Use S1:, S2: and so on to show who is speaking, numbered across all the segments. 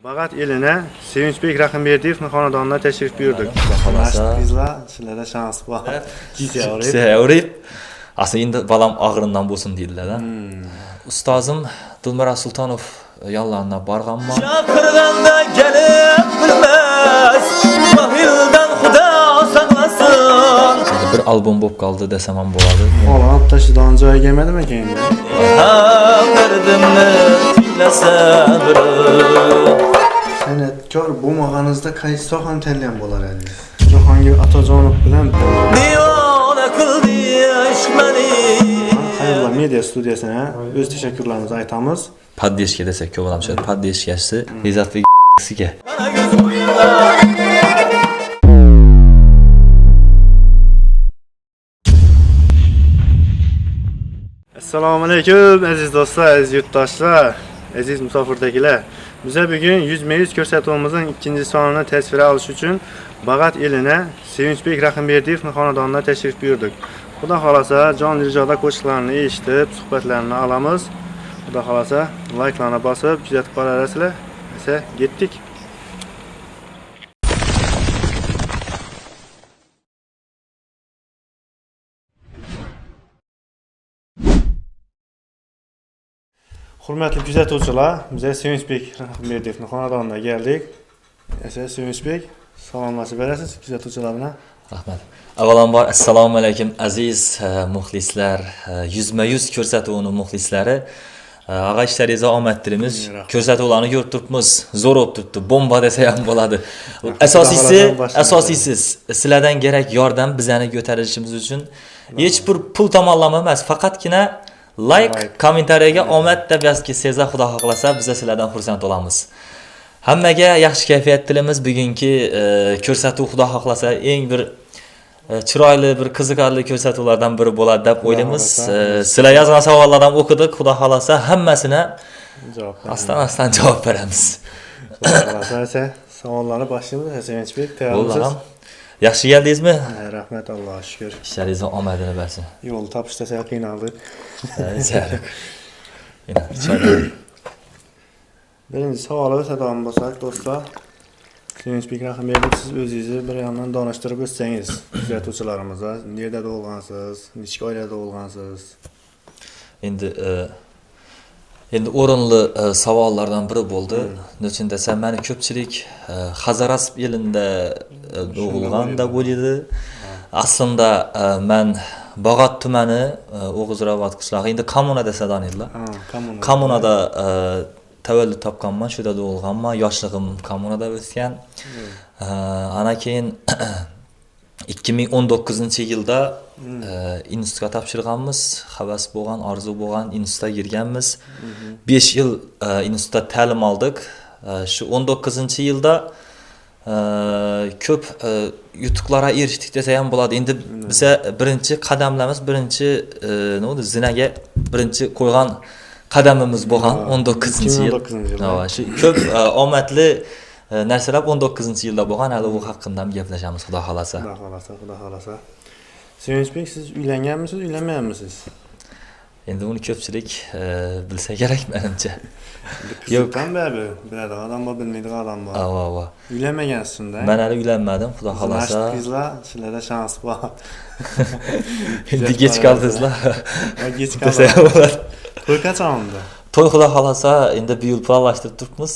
S1: Bag'at eline Sevinchbek Rahimberdiyevning xonadonida tashrif buyurdik. Qizlar, sizlarda shans bor.
S2: Kisa aslında endi balam ağrından bo'lsin deydilar-da. Ustozim Dilmira Sultonov yanlarına barganman. Chaqirganda kelib bilmas, mahildan Xudo saqlasin. Bir albom bo'lib qoldi desam ham bo'ladi.
S1: Olib tashidan joy kelmadimi endi?
S2: Dardimni tinglasa bir.
S1: San'atkor bo'lmaganingizda qaysi sohani tanlagan bo'lar edi? Jahongir Otajonov bilan
S2: Divona qildi ishq meni.
S1: Xayrullo media studiyasına o'z tashakkurlarimizni aytamiz.
S2: Paddeshga desak ko'p odam tushadi. Paddeshgasi Izzatbek siga.
S1: Assalomu alaykum aziz do'stlar, aziz yurtdoshlar, aziz musofirdagilar. Bize bugün 100 ko'rsatuvimizning ikinci sonini tasvira olish uchun Bag'at eline Sevinchbek Rahimberdiyevning xonadonida tashrif buyurdik. Xudo xolasa jonli ijoda qo'shiqlarini eshitib, suhbatlarini olamiz. Xudo xolasa like'larni bosib, kuzatib qolarasizlar. Esa ketdik. Hurmatli kuzatuvchilar, biz Sevinchbek Rahimberdiyevning xonadoniga keldik. Esa Sevinchbek, salomlashib berasiz kuzatuvchilar bilan.
S2: Rahmat. Avvalambor assalomu alaykum aziz muxlislar, 100 ko'rsatuvining muxlislari. Ag'a ishlaringizni omad tilamiz. Ko'rsatuvlarni ko'rib turibmiz. Zo'r bo'lib turibdi. Bomba desa ham bo'ladi. Asosiysi sizlardan kerak yordam bizani ko'tarishimiz uchun hech bir pul tomonlama emas, faqatgina like, kommentariyaga omad deb yozki seza xudo xohlasa biz sizlardan xursand bo'lamiz. Hammaga yaxshi kayfiyat tilamiz. Bugungi ko'rsatuv xudo xohlasa eng bir chiroyli bir qiziqarli ko'rsatuvlardan biri bo'ladi deb o'ylaymiz. Sizlar yozgan savollardan o'qidik. Xudo xohlasa hammasini astan javob beramiz.
S1: Xudo xohlasa savollarni boshlaymiz. Sevinchbek, tayyormisiz?
S2: Yaxshi keldingizmi?
S1: Rahmat, Allohga shukr.
S2: Ishlaringiz omadini bersin.
S1: Yo'l topishda sal qiynaldik. Birinchi savolga sadom bo'lsak, do'stlar. Sevinchbek Rahimberdiyev, siz o'zingizni bir yandan donishtirib o'tsangiz, kuzatuvchilarimizga nerda tug'ilgansiz, nechta oilada tug'ilgansiz?
S2: Endi o'rinli savollardan biri bo'ldi. Nechun desam, meni ko'pchilik Hazarasp elida tug'ilgan deb o'ylaydi. Aslında men Bag'at tumani O'g'izrobod qishlog'i, endi kommuna desa daniylar. Kommunada tavallud topganman, shu yerda tug'ilganman, yoshligim kommunada o'tgan. Ana keyin 2019-yilda institutga topshirganmiz, havas bo'lgan, orzu bo'lgan institutga kirganmiz. 5 yil institutda ta'lim oldik. Shu 19-yilda ko'p yutuqlarga erishdik desa ham bo'ladi. Endi biza birinchi qadamlarimiz, birinchi zinaga birinchi qo'ygan qadamimiz bo'lgan 19-yil. Shu ko'p omadli narsalar 19-yilda bo'lgan. Hali u haqida ham gaplashamiz, xudo xolasa.
S1: Xudo xolasa. Sevinchbek, siz uylanganmisiz, uylanmaganmisiz?
S2: Endi uni ko'pchilik bilsa kerak menimcha.
S1: Yo'qdan beri biladigan odam bor, bilmaydigan odam bor.
S2: Ava.
S1: Uylanmagansiz shunda?
S2: Men hali uylanmadim, xudo xolasa.
S1: Qizlar, sizlarda shans bor.
S2: Endi kech qoldingizlar.
S1: Kech qoldim. To'y qachonda?
S2: To'y xudo xolasa endi bu yil planlashtirib turibmiz.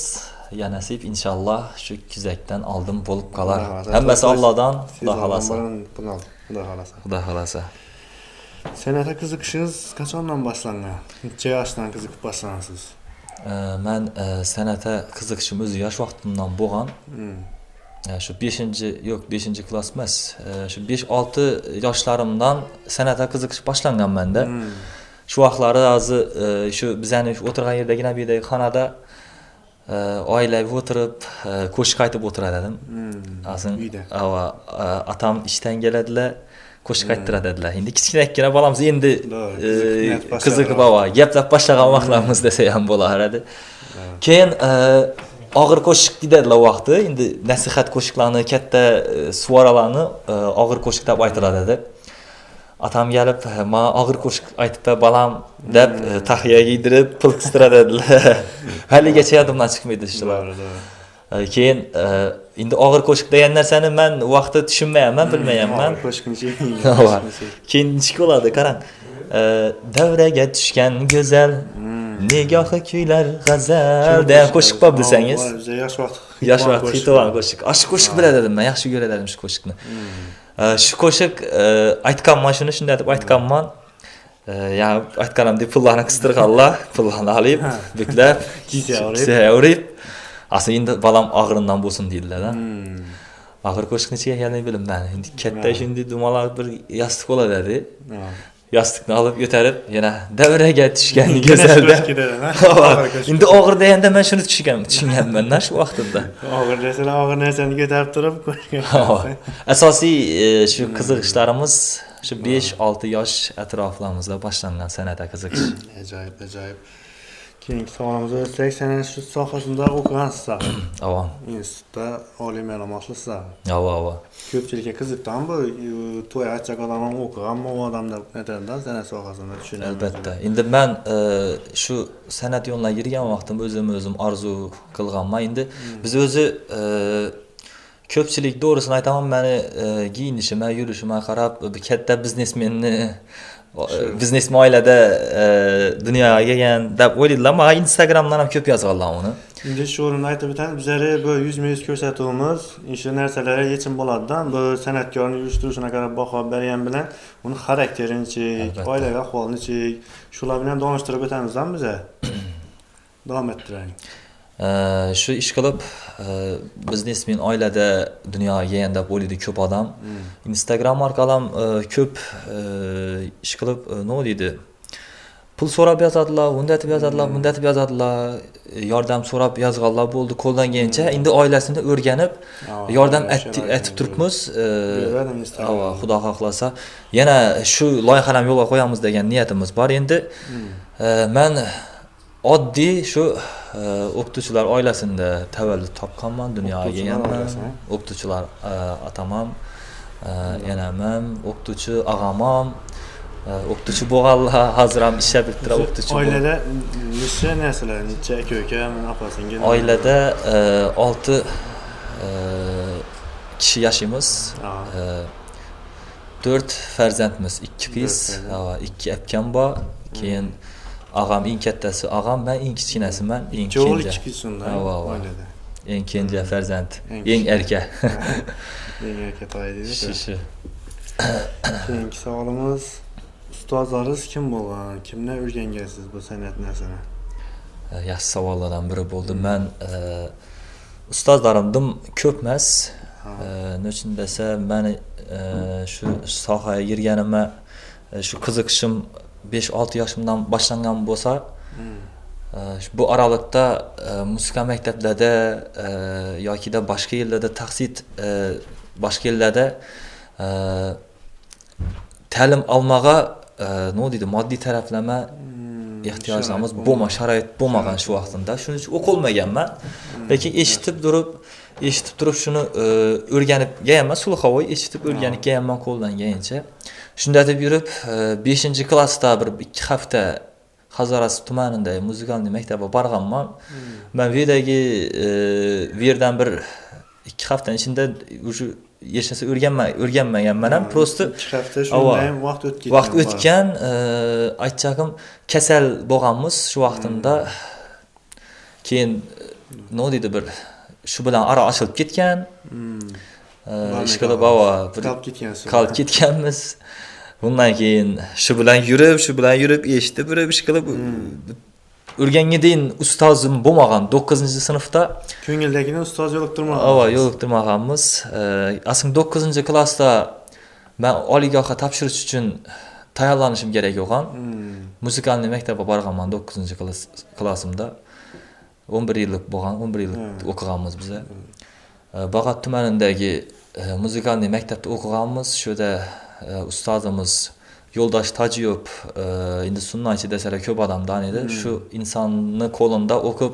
S2: Ya nasib inshaalloh shu kuzakdan oldin bo'lib qolar. Hammasi Allohdan, xudo xolasa. Xudo xolasa.
S1: San'atga qiziqishingiz qachondan boshlangan? Necha yoshdan qiziqib boshlanasiz?
S2: Men san'atga qiziqishim o'zi yosh vaqtimdan bo'lgan. Shu 5-klass emas, shu 5-6 yoshlarimdan san'atga qiziqish boshlangan menda. Shu vaqtlarda hozir shu bizani o'tirgan yerdagina bidagi xonada oilaviy o'tirib qo'shiq aytib o'tirar edim. Atam ishdan keladilar, qo'shiq ayttiradilar. Endi kichkinakkina bolamiz, endi qiziqib gaplab boshlagan vaqtlarimiz desa ham bo'lardi. Keyin og'ir qo'shiq dedilar vaqti, endi nasihat qo'shiqlarni, katta suvoralarni og'ir qo'shiq deb aytiladi edi. Atam gelip ma ağır koşuk aytıp da balam deb tahiye giydirip pul kıstıradadılar. Hali geçe yadımdan çıkmaydı işte. Keyin endi og'ir qo'shiq degan narsani men vaqtida tushunmayapman, bilmayapman.
S1: Qo'shiqni
S2: Keyin nechik bo'ladi, qarang. Davraga tushgan go'zal, nigohi kuylar g'azal degan qo'shiq bor bilsangiz. Yosh vaqt hitovan qo'shiq. Shu qo'shiq biladi dedim, men yaxshi ko'radim shu qo'shiqni. Shu qo'shiq aytganman shunday deb aytganman. Ya aytganim deb pullarni qistirganlar, pullarni olib, buklab, kiysaverib. Aslında endi balam og'rindan bo'lsin deydilar-da. Og'ir qo'shiqni ichiga kelmay bilmayman. Endi katta shunday dumalaq bir yostiq bo'ladi. Yostiqni olib ko'tarib, yana davraga tushgan go'zalda. Endi og'ir deganda men shuni tushunganman shu vaqtda.
S1: Og'ir desalar og'ir narsani ko'tarib turib qo'shgan.
S2: Asosiy shu qiziqishlarimiz shu 5-6 yosh atroflarimizda boshlangan san'atga qiziqish.
S1: Ajoyib, ajoyib. Keyingi savolimizni o'tsak, sen shu sohasida o'qigansiz.
S2: Avom.
S1: Institutda oliy ma'lumotlisizlar.
S2: Ava.
S1: Ko'pchilikka qiziqdan bu to'y achchaq odam o'qiganmi u odamlar aytadilar san'at sohasini tushunadi.
S2: Albatta. Endi men shu san'at yo'liga kirgan vaqtim o'zim orzu qilganman. Endi biz o'zi ko'pchilik to'g'risini aytaman, meni giyinishimga, yurishimga qarab katta biznesmen oilada dunyoga kelgan deb o'ylaydilar. Men Instagramdan ham ko'p yozganlar uni.
S1: Endi shu o'rinda aytib o'tamiz, bizlari bu 100 ko'rsatuvimiz, o'sha narsalarga yechim bo'ladidan, bu san'atkorning yurishtirishini qarab baho bergan bilan uni xarakterini-chi, oilaviy ahvolini-chi, shular bilan donishtirib o'tamizdan biza. Davom ettiring.
S2: Shu ish qilib biznesmen oilada dunyoga kelgan deb o'ylaydi ko'p odam. Instagram orqali ko'p ish qilib, nima deydi? Pul so'rab yozadilar, unda deb yozadilar, bunda deb yozadilar, yordam so'rab yozganlar bo'ldi. Qo'ldan kelgancha endi oilasini o'rganib yordam etib turibmiz. Xudo xohlasa, yana shu loyihani ham yo'lga qo'yamiz degan niyatimiz bor. Endi men oddiy shu o'qituvchilar oilasida tavallud topganman, dunyoga kelganman. O'qituvchilar atamam, enamam, o'qituvchi og'amam, o'qituvchi bo'lganlar, hozir ham ishlab turibdi o'qituvchi.
S1: Oilada necha narsalar, necha aka-uka, opa-singil?
S2: Oilada 6 kishi yashaymiz. 4 farzandmiz, 2 qiz, 2 akam bor. Keyin og'am eng kattasi, og'am, men eng kichkinasiman, eng kenja.
S1: Oilada.
S2: Eng kenja farzand, eng erkak.
S1: Eng erkak to'ydi.
S2: Shu.
S1: Keyingi savolimiz, ustozlaringiz kim bo'lgan? Kimdan o'rgangansiz bu san'at narsani?
S2: Yaxshi savollardan biri bo'ldi. Men ustozlarim ko'p emas. Nechun desa, meni shu sohaga kirganimda shu qiziqishim 5-6 yoshimdan boshlangan bo'lsa, bu aralıkda musiqa maktablarida yoki da boshqa yerlarda tahsil boshqa yerlarda ta'lim olmaga nima deydi, moddiy taraflama ehtiyojlarimiz bo'lma, sharoit bo'lmagan shu vaqtda. Shuning uchun o'qilmaganman. Lekin eshitib turib shuni o'rganib kelganman, sulxavoy eshitib o'rganib kelganman qo'ldan kelgancha. Shunda deb yurib 5-klassda bir 2 hafta Hazorasi tumanida muzikalniy maktabga borganman. Men bu yerdan bir 2 haftaning ichida o'sha hech narsa o'rganmaganman ham. Prosta
S1: 2 hafta shunday vaqt
S2: o'tgan. Aytchaqim kasal bo'lganmiz shu vaqtimda. Keyin nima deydi, bir shu bilan ara ochilib ketgan. Ish qilib qolib ketganmiz. Bundan keyin shu bilan yurib eshitib ish qilib o'rgangandan ustozim bo'lmagan 9-sinfda
S1: ko'ngildagini ustoz yo'liqtirmagan.
S2: Yo'liqtirmaganmiz. Aslida 9-klassda men oliygohga topshirish uchun tayyorlanishim kerak bo'lgan. Musikalniy maktabga borganman 9-klassimda. 11 yillik bo'lgan, 11 yillik o'qiganmiz biz. Bag'at tumanidagi musikalniy maktabda o'qiganmiz. Shuda ustozimiz Yo'ldosh Tojiyov, endi sunnatchi desalar ko'p odamdan edi. Shu insonni qo'lida o'qib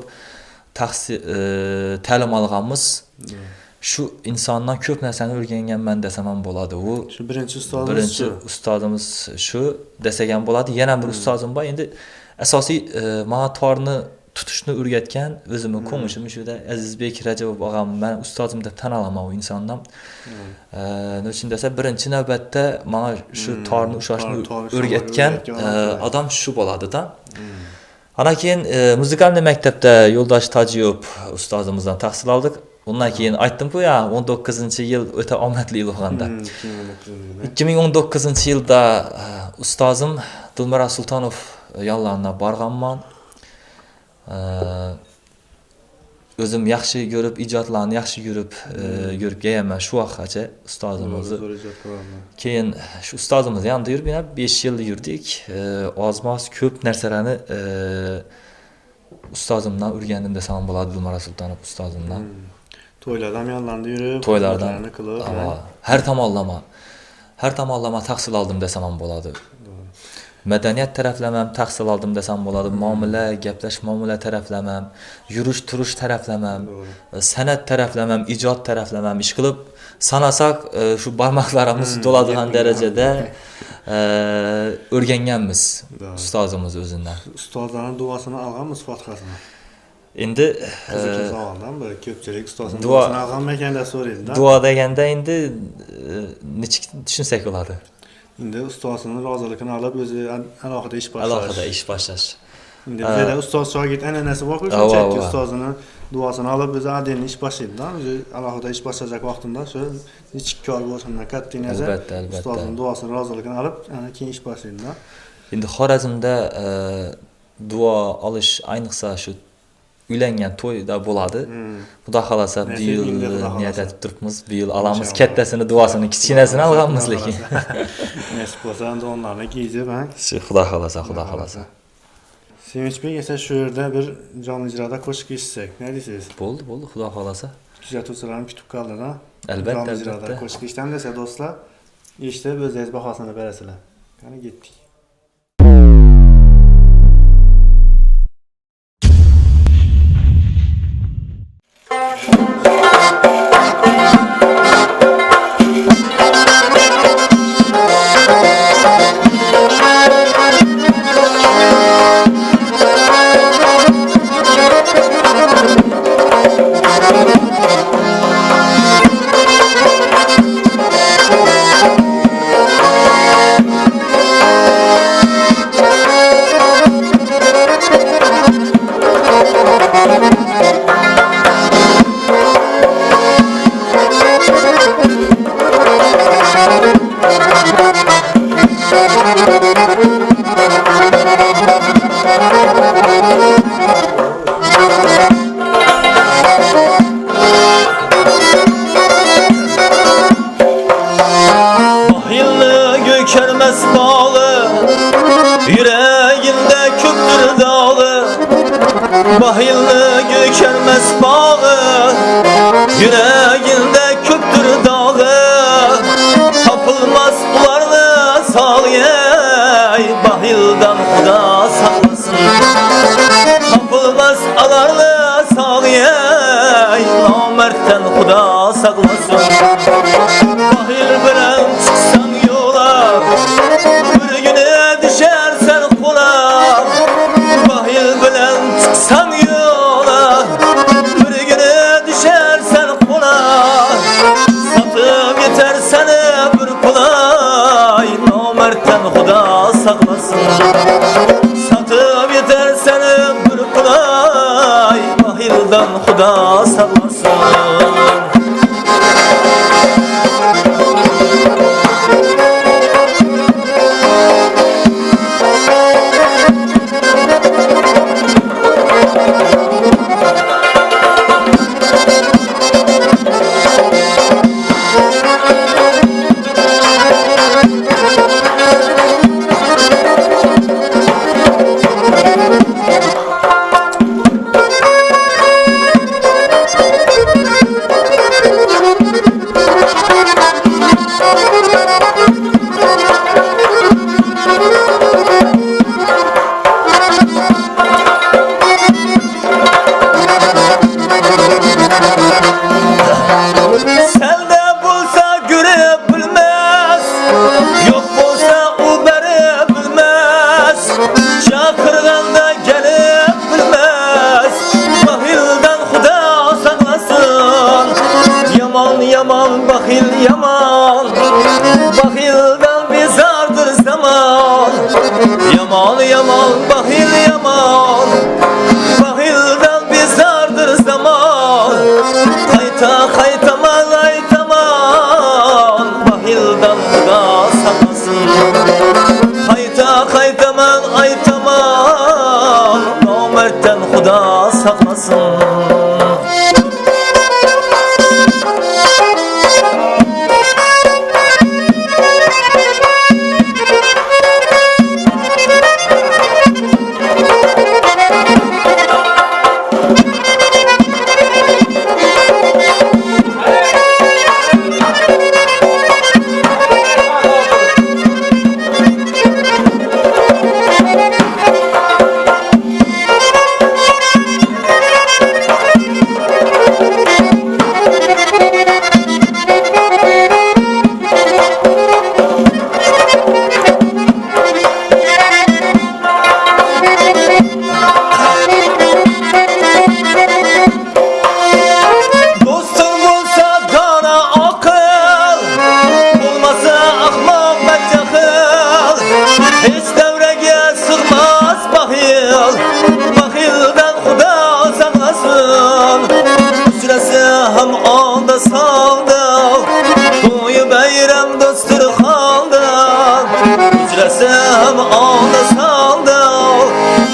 S2: ta'lim olganmiz. Shu insondan ko'p narsani o'rganganman desam ham bo'ladi. U
S1: shu birinchi
S2: ustozimiz shu desagan bo'ladi. Yana bir ustozim bor. Endi asosiy menga torni tutishni o'rgatgan o'zimni ko'nglim shuda Azizbek Rajabov og'am men ustozim deb tan olaman u insondan. Nechun desa birinchi navbatda mana shu torni ushlashni o'rgatgan odam shu bo'ladi-da. Ana keyin muzikalniy maktabda Yo'ldosh Tojiyov ustozimizdan tahsil oldik. Undan keyin aytdim-ku ya 19-yil o'ta omadli bo'lganda. 2019-yilda ustozim Dilmurod Sultonov yonlarına borganman. O'zim yaxshi ko'rib, ijodlarni yaxshi ko'rib kelganman shu vaqtgacha ustozimizni. Keyin shu ustozimiz yanında yurib, 5 yil yurdik. Ozmoz ko'p narsalarni ustozimdan o'rgandim desam bo'ladi, Dilmurod Sultonov ustozimdan.
S1: To'ylardan yanlarında yurib,
S2: to'ylardan qilib, har tomonlama tahsil oldim desam ham bo'ladi. Madaniyat taraflamam tahsil oldim desam bo'ladi. Muomala, gaplash muomala taraflamam, yurish turish taraflamam, san'at taraflamam, ijod taraflamam ish qilib sanasak shu barmoqlarimiz to'ladigan darajada o'rganganmiz ustozimiz o'zidan.
S1: Ustozlarning duosini olganmiz, Fotihasini.
S2: Endi
S1: savoldan bir ko'pchilik ustozning duosini olganmi ekan deb so'raydi-da.
S2: Duo deganda endi nechik tushunsak bo'ladi.
S1: Endi ustozning roziligini olib o'zi alohida ish boshlash. Endi bizda ustoz shogird an'anasi bor-ku, shunchaki ustozining duosini olib o'zi adeniy ish boshlaydi-da. O'zi alohida ish boshlashak vaqtida shu nechik kor bo'lsin-da, katta nazar ustozning duosini roziligini olib, ana keyin ish boshlaydi-da.
S2: Endi Xorazmda duo olish ayniqsa shu uylangan to'yda bo'ladi. Xudo xolasa bu yil niyat etib turibmiz. Bu yil olamiz kattasini duosini, kichkinasini olganmiz lekin.
S1: Nasib bo'lsa onlarni kiyib,
S2: Xudo xolasa.
S1: Sevinchbek esa shu yerda bir jonli ijroda qo'shiq eshitsak, ne deysiz?
S2: Bo'ldi, Xudo xolasa.
S1: Kuzatuvchilarni kutib qoldi-da.
S2: Albatta,
S1: jonli ijroda qo'shiq eshitamiz desa do'stlar, eshitib o'zingiz bahosini berasizlar. Qani ketdik.
S3: Bahilli gökermez bağı, yüreğinde köktür dağı. Tapılmaz bularını sağlayay, bahilden Xuda saklasın. Tapılmaz alarını sağlayay, namertten Xuda saklasın. Bahil bilen çıksan yola, bir güne düşersen kula. Bahil bilen çıksan yola, bir güne düşersen kula. Satıp yeter seni bir kulay, namertten Xuda saklasın. Satıp yeter seni bir kulay, bahilden Xuda saklasın. bezardır zaman. Yaman yaman bahil yaman, bahilden bezardır zaman. Kayta kaytaman aytaman, bahilden Xuda saklasın. Kayta kaytaman aytaman, namertten Xuda saklasın. Hem anda saldım,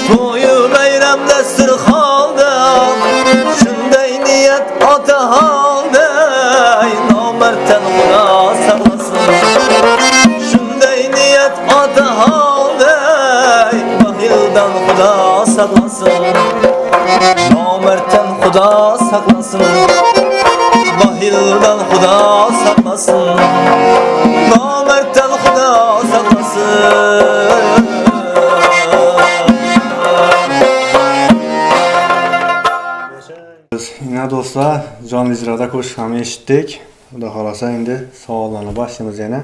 S3: toyu bayramda sır kaldım. Şunday niyet ata halday, namertten Xuda saklasın. Şunday niyet ata halday, bahildan Xuda saklasın. Namertten Xuda saklasın, bahildan Xuda saklasın. Namertten Xuda saklasın.
S1: Yine dostlar, canlı icrada qo'shiqni eshitdik. Xudo xolasa endi savollarni boshlaymiz yana.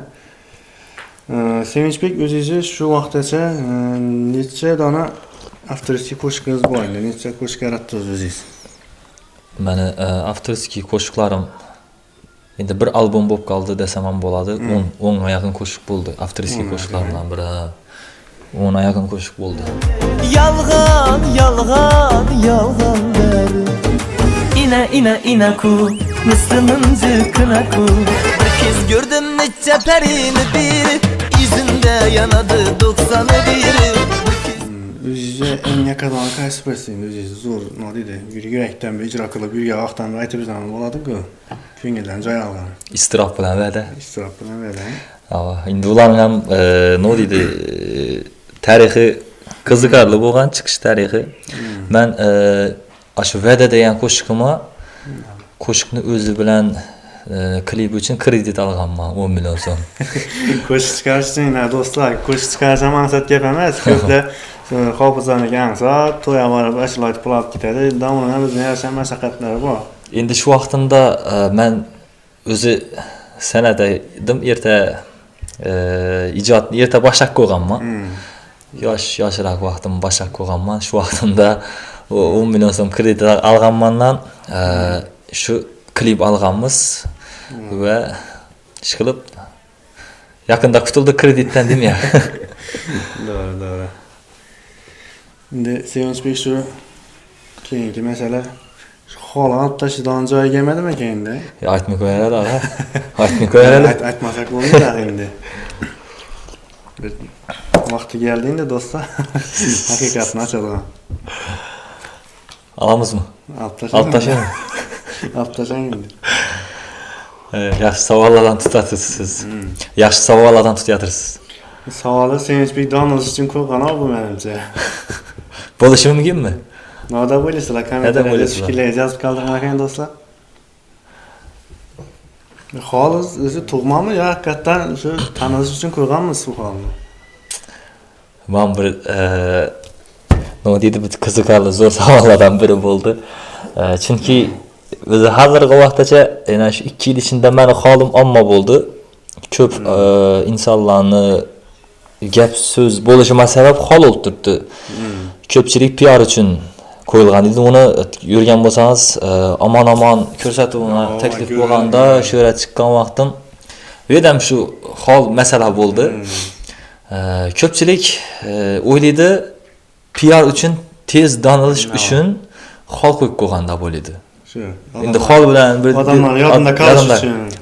S1: Sevinchbek, o'zingiz shu vaqtgacha necha dona avtorskiy qo'shiqingiz bor endi? Necha qo'shiq yaratdingiz o'zingiz?
S2: Meni avtorskiy qo'shiqlarim endi bir albom bo'lib qoldi desam ham bo'ladi. 10 ga yaqin qo'shiq bo'ldi. Avtorskiy qo'shiqlarimdan biri 10 ga yaqin qo'shiq bo'ldi.
S3: Yalgan, yalgan, yalgan der. İna ku, Müslüm'ün zıkkına ku. Bir kez gördüm neçe perini bir, yüzünde yanadı 91.
S1: O'zingizga eng yoqadigan qaysi birisi endi o'zingiz zo'r nima deydi, yurakdan bir ijro qilib, yurag'dan aytib bersan bo'ladi-ku. Ko'ngildan joy olgan.
S2: Istirop bilan va'da.
S1: Istirop bilan va'da.
S2: Endi ularning ham nima deydi, tarixi qiziqarli bo'lgan, chiqish tarixi. Men shu va'da degan qo'shiqni o'zi bilan klip uchun kredit olganman 10 million so'm.
S1: Qo'shiq chiqarish uchun do'stlar, qo'shiq chiqarish ham maqsad gap emas. Ko'plar hofizlarniki ansat, to'yga borib ashulaga pul olib ketadi. Davomida bizning yarasha mashaqqatlari bor.
S2: Endi shu vaqtimda men o'zi san'atda edim, erta ijodni erta boshlab qo'yganman. Yoshroq vaqtimda boshlab qo'yganman. Shu vaqtimda 10 million so'm kredit olganmandan shu klip olganmiz va ishqilib yaqinda qutuldi kreditdan demay.
S1: Doğru. Endi Sevinchbek shu keyingi masala xola olib tashidan joyi kelmadimi endi?
S2: Aytmay qo'yarlar, ha. Aytmay qo'yarlar.
S1: Aytmasak bo'lmaydi endi. Bir vaqti keldi endi do'stlar. Haqiqatni ochadigan.
S2: Alamizmi? Olib tashlang.
S1: Olib tashlang endi.
S2: Yaxshi savollardan tutasiz siz. Yaxshi savollardan tutyapsiz.
S1: Savoli Sevinchbek Donald uchun qo'ygan bu menimcha.
S2: Bo'lishi mumkinmi?
S1: Nima bo'lasizlar? Kommentariyada fikrlaringizni yozib qoldirmang do'stlar. Xolis o'zi tug'mami yo haqiqatdan shu tanish uchun qo'yganmisiz bu holni?
S2: Men bir nima deydi, bu qiziqarli zo'r savollardan biri bo'ldi. Chunki o'zi hozirgi vaqtgacha yana shu 2 yil ichida meni holim omma bo'ldi. Ko'p insonlarni gap so'z bo'lishima sabab hol olib turibdi. Ko'pchilik PR uchun qo'yilgan edi. Uni yurgan bo'lsangiz, omon ko'rsatuvni taklif bo'lganda, shuhrat chiqqan vaqtim Bu yerda ham shu hol masala bo'ldi. Ko'pchilik o'ylaydi PR uchun tez donilish uchun hol qo'yib qo'yganda bo'ladi.
S1: Shu.
S2: Endi hol bilan bir
S1: odamlar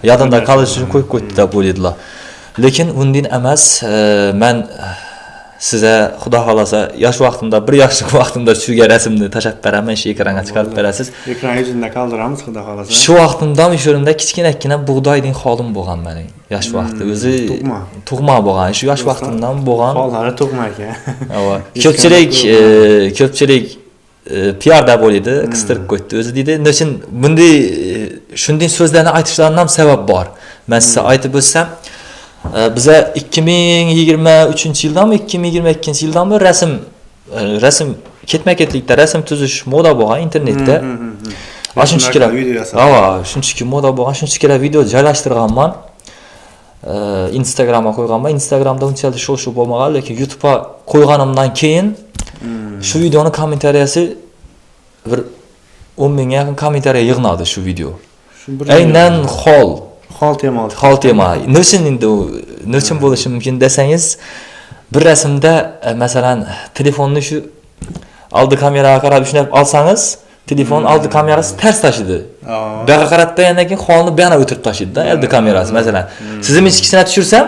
S2: yodimda qolish uchun qo'yib qo'ydi deb o'ylaydilar. Lekin undan emas, men sizga xudo xolasa yosh vaqtimda, bir yoshlik vaqtimda shuga rasmni tashab beraman, shu ekranga chiqarib berasiz.
S1: Ekran yuzida qoldiramiz xudo xolasa.
S2: Shu vaqtimda o'sharimda kichkinakkina bug'doyning holim bo'lgan mening. Yosh vaqti o'zi tug'ma bo'lgan. Shu yosh vaqtimdan bo'lgan.
S1: Hollari tug'ma ekan.
S2: Ava. Ko'pchilik PR da bo'ladi, qistirib qo'ydi. O'zi deydi, "Nechun bunday shunday so'zlarni aytishlaridan ham sabab bor." Men sizga aytib o'tsam, biza 2023-yildami, 2022-yildami rasm ketma-ketlikda rasm tuzish moda bo'lgan internetda. Shuncha kerak. Shuncha moda bo'lgan, shuncha kerak video joylashtirganman. Instagramga qo'yganman. Instagramda unchalik sho'sh bo'lmagan, lekin YouTube'ga qo'yganimdan keyin shu videoni kommentariyasi bir 10 mingga yaqin kommentariya yig'nadi shu video. Aynan hol tema. Nechun bo'lishi mumkin desangiz, bir rasmda masalan telefonni shu oldi kameraga qarab shunday olsangiz, telefon oldi kamerasi ters tashidi. Buyoqqa qarab qo'ygandan keyin holni bu yana o'tirib tashidi-da, oldi kamerasi masalan. Sizni ichkisini tushirsam,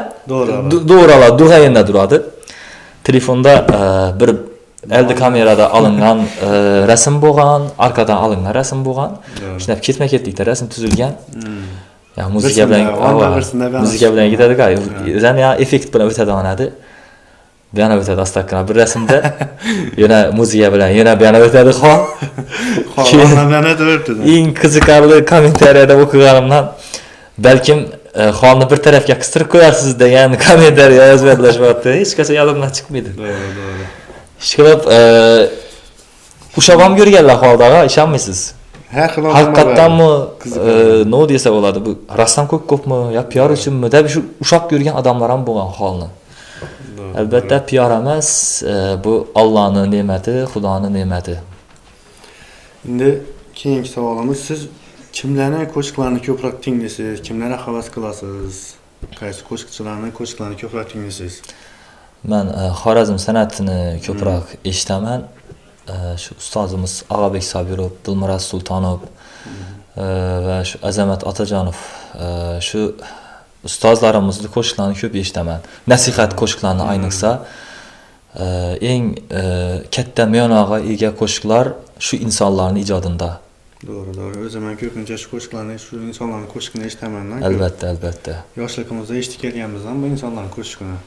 S2: to'g'ri durg'ayinda turadi. Telefonda bir elde kamerada alınan resim bo'lgan, arkadan alınan resim bo'lgan. Shunday ketma-ketlikda resim tuzilgan. Ya muzika bilan ketadi-ku. O'zani ya effekt bilan o'tadi. Bu yana o'tadi astaqina bir rasmda. Yana muzika bilan yana bu yana o'tadi hol.
S1: Yana turibdi.
S2: Eng qiziqarli kommentariyada o'qiganimdan balkim holni bir tarafga qistirib qo'yarsiz degan kommentariya yozib berishyapti. Hech qachon yodimdan chiqmaydi.
S1: To'g'ri.
S2: Ishqilib, ushab ham ko'rganlar holdaga ishonmaysiz.
S1: Har xil
S2: haqiqatdanmi nima desa bo'ladi, bu rassom ko'pmi, yo PR uchunmi deb shu ushab ko'rgan odamlar ham bo'lgan holni. Albatta PR emas, bu Allohning ne'mati, Xudoning ne'mati.
S1: Endi keyingi savolimiz, siz kimlarning qo'shiqlarini ko'proq tinglaysiz, kimlarga havas qilasiz? Qaysi qo'shiqchilarning qo'shiqlarini ko'proq tinglaysiz?
S2: Men Xorazm san'atini ko'proq eshitaman. Shu ustozimiz Og'abek Sobirov, Dilmurat Sultonov va shu Azamat Otajonov shu ustozlarimizning qo'shiqlarini ko'p eshitaman. Nasihat qo'shiqlarini ayniqsa eng katta ma'noga ega qo'shiqlar shu insonlarning ijodida.
S1: To'g'ri. O'zim ham ko'pincha shu qo'shiqlarni, shu insonlarning qo'shiqini eshitaman.
S2: Albatta.
S1: Yoshligimizda eshitib kelganmiz ham bu insonlarning qo'shiqini.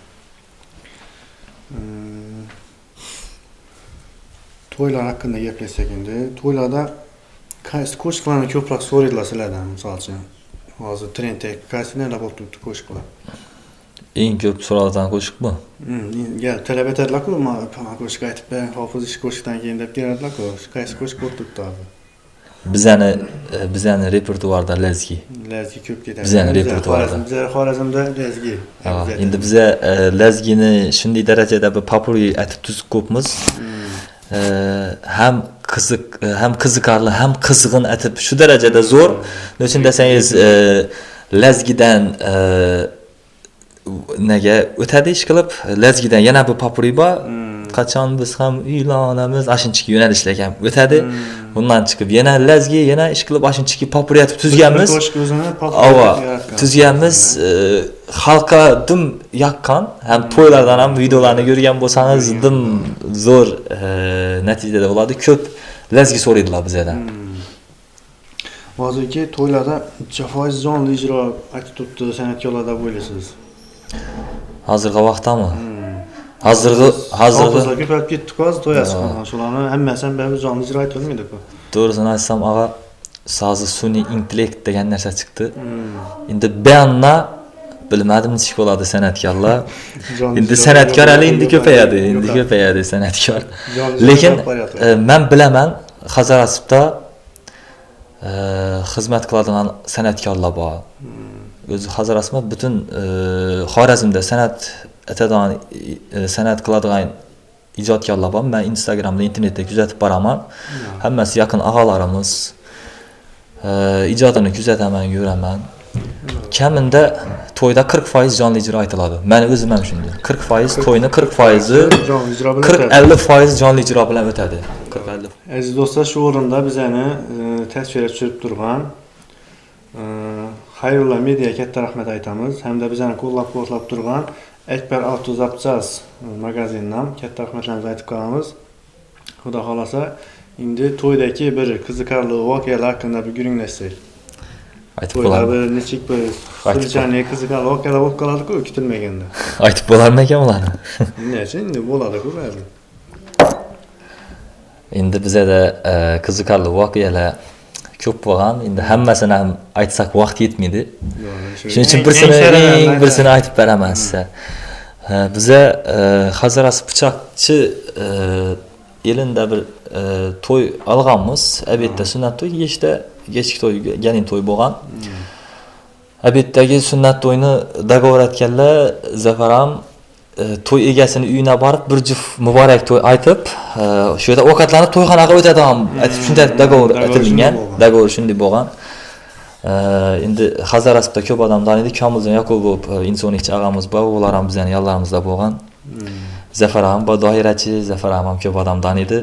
S1: To'ylar haqida gaplashsak endi, to'ylarda qaysi qo'shiqlarni ko'proq so'raydilar sizlardan, masalan, hozir trendda qaysi narsalar bo'lib turibdi qo'shiqlar?
S2: Eng ko'p so'raladigan qo'shiqmi?
S1: Gel, talab etadilar-ku, qo'shiq aytib bering, hofiz ish qo'shiqdan keyin deb keladilar-ku. Qaysi qo'shiq bo'lib turibdi hozir?
S2: Bizani repertuarda Lezgi ko'p ketadi. Bizani repertuarda.
S1: Bizlar Xorazmda Lezgi.
S2: Endi biza Lezgini shunday darajada bir populariy aytib tuzib ko'pmiz. Ham qiziqarli, ham qizg'in aytib shu darajada zo'r. Nechun desangiz, Lezgidan nega o'tadi ish qilib, Lezgidan yana bir populariy bor. Qachon biz ham uylanamiz, ashunchiki yo'nalishlar ham o'tadi. Bundan chiqib yana Lezgi, yana ish qilib ashunchiki popularitet tuzganmiz. Tuzganmiz, xalqqa dim yaqqan, ham to'ylardan ham videolarni ko'rgan bo'lsangiz, dim zo'r natijada bo'ladi. Ko'p Lezgi so'raydilar bizdan.
S1: Hozirgi to'ylarda foiz jonli ijro aytib turibdi san'atkorlar deb o'ylaysiz?
S2: Hozirgi vaqtdami? Hozirgi
S1: ko'payib ketdi-ku, hozir to'yasiz. Shularni hammasi ham jonli ijro aytilmaydi-ku.
S2: To'g'risini aytsam, hozir sun'iy intellekt degan narsa chiqdi. Endi bayonna bilmadim nechik bo'ladi san'atkorlar. Endi san'atkor hali endi ko'payadi san'atkor. Lekin men bilaman, Hazarasibda xizmat qiladigan san'atkorlar bor. O'zi Hazarasibda butun Xorazmda san'at qiladigan ijodkorlar bor. Men Instagramda, internetda kuzatib boraman. Hammasi yaqin og'alarimiz. Ijodini kuzataman, yuraman. kamida to'yda 40% jonli ijro aytiladi. Men o'zim ham shunday. 40% to'yni 40%
S1: jonli ijro bilan
S2: 40-50% jonli ijro bilan o'tadi. 40-50.
S1: Aziz do'stlar, shu o'rinda bizani tasvirga tushirib turgan Xayrulla Media katta rahmat aytamiz. Hamda bizani qo'llab-quvvatlab turgan Akbar Avtozapchas magazindan katta rahmatlarimizni aytib qolamiz. Xudo xolasa, endi to'ydagi bir qiziqarli voqealar haqida bir guringlashsak.
S2: Aytib
S1: To'yda
S2: bo'larmi?
S1: bir nechik bir qilchani qiziqarli voqealar bo'lib qoladi-ku, kutilmaganda.
S2: Aytib bo'larmi ekan ularni?
S1: Necha endi bo'ladi-ku ba'zi.
S2: Endi bizada qiziqarli voqealar ko'p bo'lgan. Endi hammasini ham aytsak vaqt yetmaydi. Shuning uchun birsini aytib beraman sizga. Biza Hazarasi pichoqchi elinda bir to'y olganmiz. Abetda sunnat to'y, kechki to'y, gelin to'y bo'lgan. Abetdagi sunnat to'yni dogovor etganlar, Zafaram to'y egasini uyina borib bir juft muborak to'y aytib, shu yerda ovqatlanib to'yxonaga o'tadigan aytib shunday dogovor etilgan. Dogovor shunday bo'lgan. Endi Hazarasda ko'p odam taniydi. Komiljon Yaqubov insoniychi og'amiz bor, ular ham bizning yollarimizda bo'lgan. Zafar ham bor, doirachi, Zafar ham ko'p odam taniydi.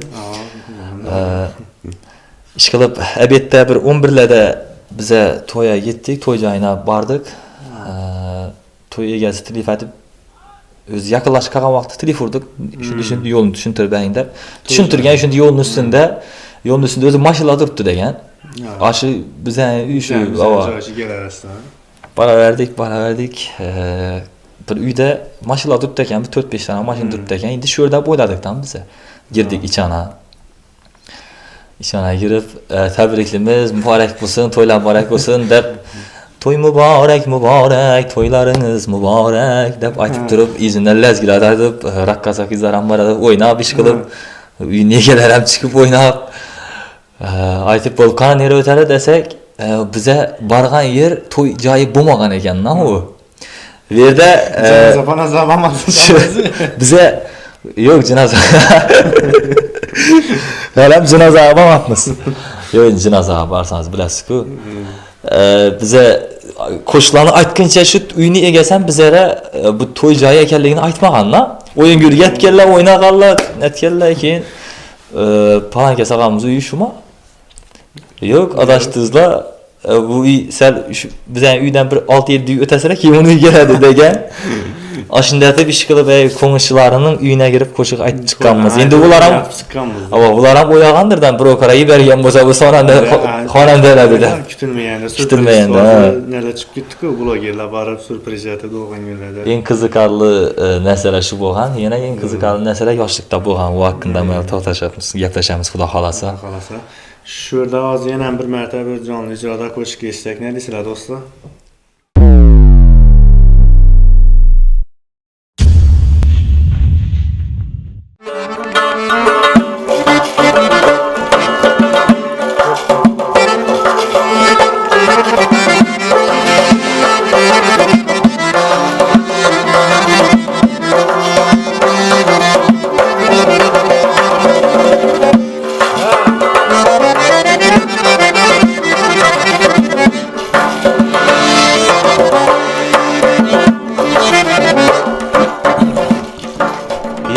S2: Ishqilib abetda bir 11larda biza to'yga yetdik, to'y joyina bordik. To'y egasi telefon aytib o'zi yaqinlashib qolgan vaqtda telefon urdik. Shunday yo'lni tushuntirib bering deb. Tushuntirgan shunday yo'lning ustida o'zi mashinalar turibdi degan. Aşı bizden şu baraverdik. Bir uyda maşinlar turibdi ekan, bir 4-5 tane mashina turibdi ekan. Endi shu yerda bo'yladikdan biza. Girdik ichana. İçana girib, tabriklimiz muborak bo'lsin, to'ylar muborak bo'lsin deb to'y muborak, to'ylaringiz muborak deb aytib turib, izindan lazgilar aytib, raqqasa qizlar ham boradi, o'ynab ish qilib, uyning egalari ham chiqib o'ynab aytib bo'lib qani nere o'tadi desak, biza borgan yer to'y joyi bo'lmagan ekan-da u. Bu yerda biza yo'q jinoza. Halam jinoza olmayapmiz. Yo'q, jinoza borsangiz bilasiz-ku. Biza qo'shlarni aytgancha shu uyni egasam bizlara bu to'y joyi ekanligini aytmagan-da. O'yin yurib yetganlar, o'ynaganlar, netganlar keyin palanka saqamiz uyi shumi? Yo'q, adashdingizlar. Bu uy sal bizning uydan bir 6-7 uy o'tasizlar, keyin uni keladi degan. Ashunda deb ish qilib, qo'ng'ishlarining uyina kirib qo'shiq aytib chiqqanmiz. Endi ular ham ular ham o'ylagandirdan, birov qarayib bergan bo'lsa, bu xonandalar dedi. Kutilmaganda.
S1: Nelar chiqib ketdi-ku, blogerlar borib surpriz etib bo'lgan kunlarda.
S2: Eng qiziqarli narsalar shu bo'lgan. Yana eng qiziqarli narsalar yoshlikda bo'lgan. Bu haqida men to'xtashamiz, gaplashamiz, xudo xolasa.
S1: Shu yerda hozir yana bir marta bir jonli ijroda qo'shiq eshitsak, nima deysizlar do'stlar?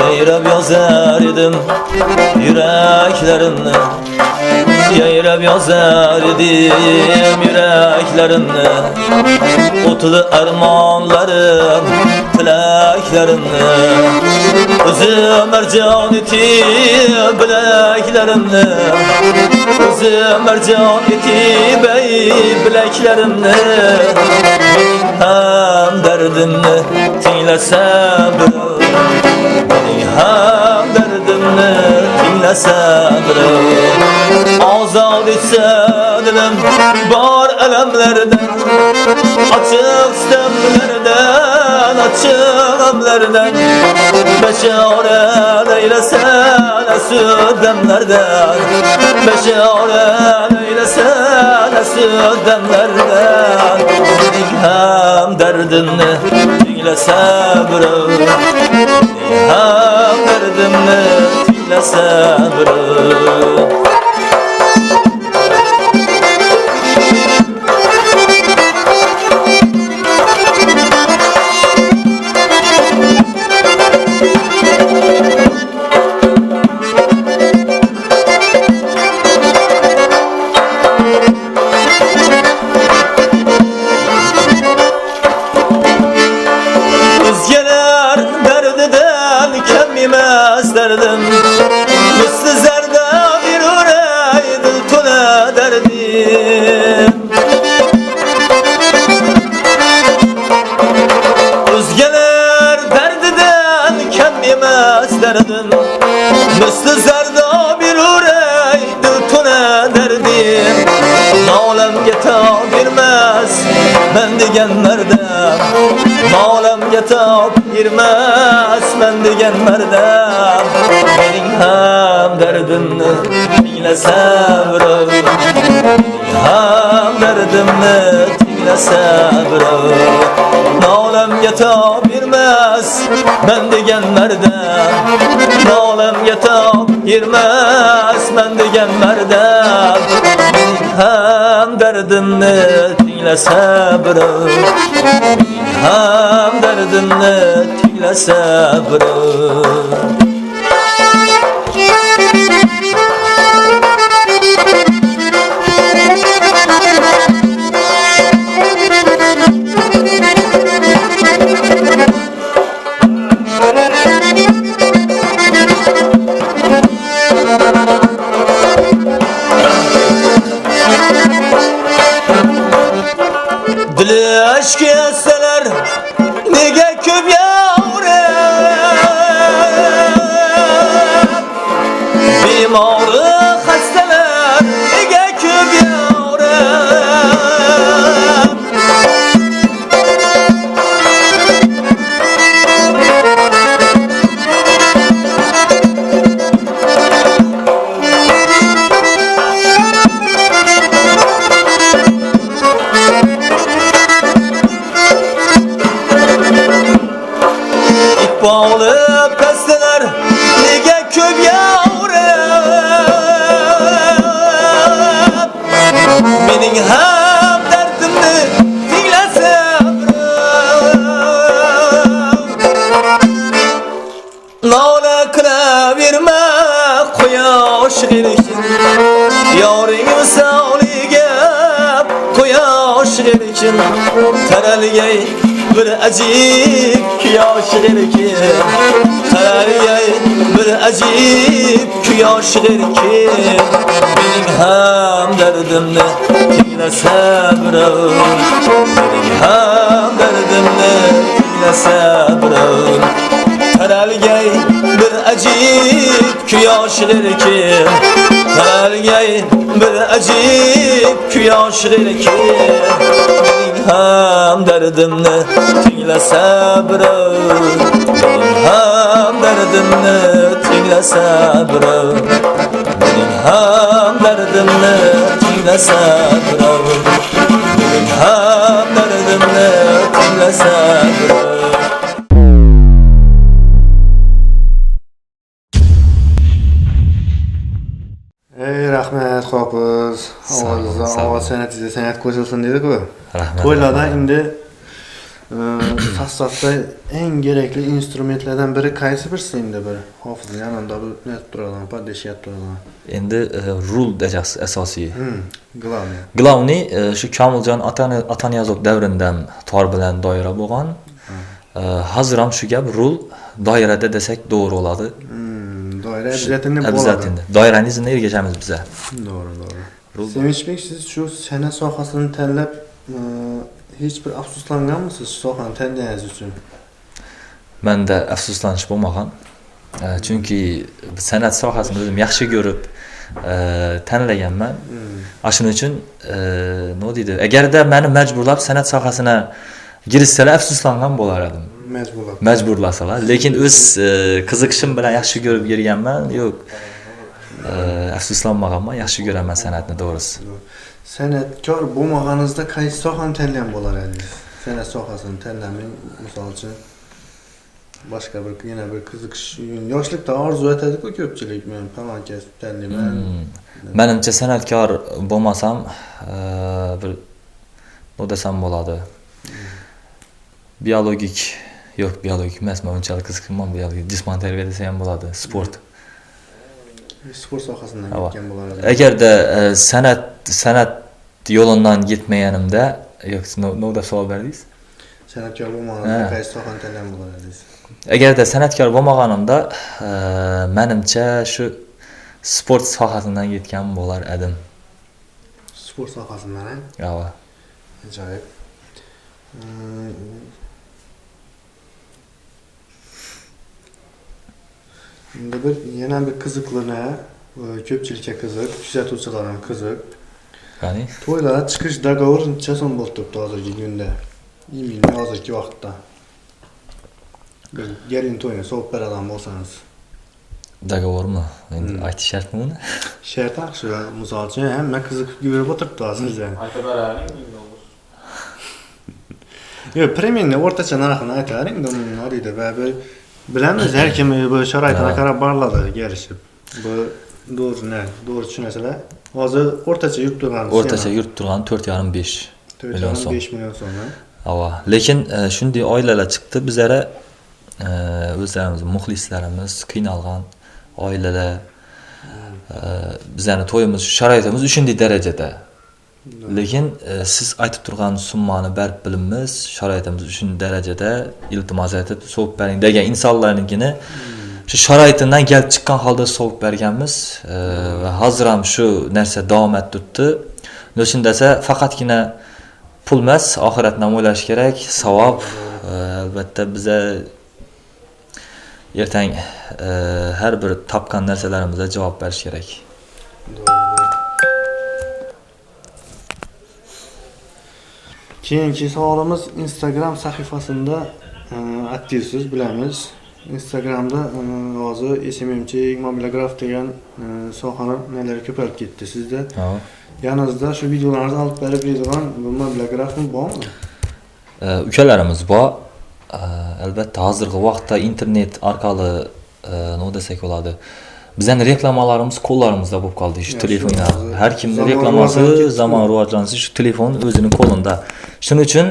S3: Yayrab yozar edim yüreklerini, yayrab yozar edim yüreklerini, otlu armonlarim, tilaklerimni, o'zim mercan etib bilaklerimni, o'zim mercan etib bilaklerimni, ham dardimni tinglasam ham dardimni tinglasa ozod etsa dilim bor alamlardan, ochiq sitamlardan, ochiq g'amlardan, bashorat aylasa nasib damlardan, bashorat aylasa nasib damlardan, ham dardimni tinglasa birov, ham dardimni tinglasa birov. derdim Misli zerde bir ureydi tüne derdim Özgeler derdiden kem yemez derdim Misli zerde bir ureydi tüne derdim Nalemge tab girmez ben degenlerden Nalemge tab girmez ben degenlerden Benim hem derdimni tinglese birov Benim hem derdimni tinglese birov Nalemge tab girmez ben degenlerden Nalemge tab girmez ben degenlerden Hem derdimni tinglese birov Mening ham dardimni tinglasa birov Dili aşk etseler nega ko'p yavrum Bemori xastalar nega ko'p yavrum Bağlıp kasteler nega ko'p yavrum Mening ham dardimni tinglasa Nola qilaverma quyosh g'irkin Yoring misoliga quyosh g'irkin Taralgay bir ajib quyosh g'irkin Taralgay bir ajib quyosh g'irkin Mening ham dardimni tinglasa birov Mening ham dardimni tinglasa birov Taralgay bir ajib quyosh g'irkin Taralgay bir ajib quyosh g'irkin Mening ham dardimni tinglasa birov Mening ham dardimni tinglasa birov Mening ham dardimni tinglasa birov Mening ham dardimni tinglasa birov
S1: Rahmat Hofiz. Ovozingizda ovoz san'atingizda san'at ko'rsatilsin dedi-ku.
S2: Rahmat.
S1: To'ylarda endi sastotda eng kerakli instrumentlardan biri qaysi birisi endi bir Hofizning yanında bir net turadigan, podeshiyat turadigan.
S2: Endi rul dejasi asosiy.
S1: Glavniy.
S2: Glavniy shu Komiljon Ataniyazov davridan tor bilan doira bo'lgan. Hozir ham shu gap rul doirada desak to'g'ri bo'ladi.
S1: Doira obязательно bo'ladi.
S2: Obязательно. Doiraning izini ergashamiz biz.
S1: To'g'ri. Sevinchbek, siz shu san'at sohasini tanlab hech bir afsuslanganmisiz shu sohani tanlagangiz uchun?
S2: Menda afsuslanish bo'lmagan. Chunki san'at sohasini o'zim yaxshi ko'rib tanlaganman. Shuning uchun nima deydi? Agarda meni majburlab san'at sohasini girishsalar afsuslangan bo'lar edim. Majburlasalar, lekin o'z qiziqishim bilan yaxshi ko'rib yurganman. Yo'q. Afsuslanmaganman, yaxshi ko'raman san'atni to'g'risi.
S1: San'atkor bo'lmaganingizda qaysi sohani tanlagan bo'lar edingiz? San'at sohasini tanlamang, misol uchun boshqa bir yana bir qiziqish, yoshlikda orzu etadi-ku ko'pchilik, men falon kasb tanlayman.
S2: Menimcha san'atkor bo'lmasam bir nima desam bo'ladi? Biologik emas, men unchalik qiziqmayman biologik. Jismoniy tarbiya desa ham bo'ladi, sport.
S1: Sport sohasidan ketgan bo'lar edi.
S2: Agarda san'at yo'lidan ketmaganimda, yo'q, nima savol berdingiz?
S1: San'atkor bo'lmaganingizda qaysi sohani tanlagan bo'lar edingiz?
S2: Agarda san'atkor bo'lmaganimda, menimcha shu sport sohasidan ketgan bo'lar edim.
S1: Sport sohasidan,
S2: Yo'q.
S1: ajoyib. Endi yana bir qiziqlini, ko'pchilikka qiziq, kuzatuvchilarga qiziq.
S2: Ya'ni
S1: To'ylar chiqish dogovori necha so'm bo'lib turibdi hozirgi kunda? Именно hozirgi vaqtda. Bir gelin to'yini so'p beradigan bo'lsangiz.
S2: dogovormi? Endi aytish shartmi uni?
S1: Shart yaxshi, misol uchun hamma qiziqib yurib o'tiribdi hozirda.
S4: Aytib beraring, endi olur.
S1: Yo'q, premiumni o'rtacha narxini aytaring, deydi va bilamiz har kim bu sharoitga qarab barladi kelishib. Bu doğru tushunasizlar. Hozir o'rtacha yurib turgan.
S2: O'rtacha yurib turgan 4,5 million so'm.
S1: 5 million so'm.
S2: Ava. Lekin shunday oilalar chiqdi bizlara o'zlarimiz muxlislarimiz qiynalgan oilalar bizlarning to'yimiz sharoitimiz shunday darajada. Lekin siz aytib turgan summani berib bilamiz, sharoitimiz shunday darajada iltimos etib so'p bering degan insonlarningini shu sharoitidan kelib chiqqan holda so'p berganmiz va hozir ham shu narsa davom etib turibdi. Nechun desa faqatgina pul emas, oxiratni ham o'ylash kerak, savob. Albatta biza ertang har bir topgan narsalarimizga javob berish kerak.
S1: Keyingi savolimiz Instagram sahifasida aktivsiz bilamiz. Instagramda hozir SMMchilik, mobilograf degan sohani nelar ko'payib ketdi. Sizda yaningizda shu videolarni olib berib beradigan mobilografmi bormi?
S2: Ukalarimiz bor. Albatta hozirgi vaqtda internet orqali nima desak bo'ladi. Bizning reklamalarimiz qo'llarimizda bo'lib qoldi. Shu telefonda har kimning reklamasi zamon rivojlanishi shu telefon o'zining qo'lida. Shuning uchun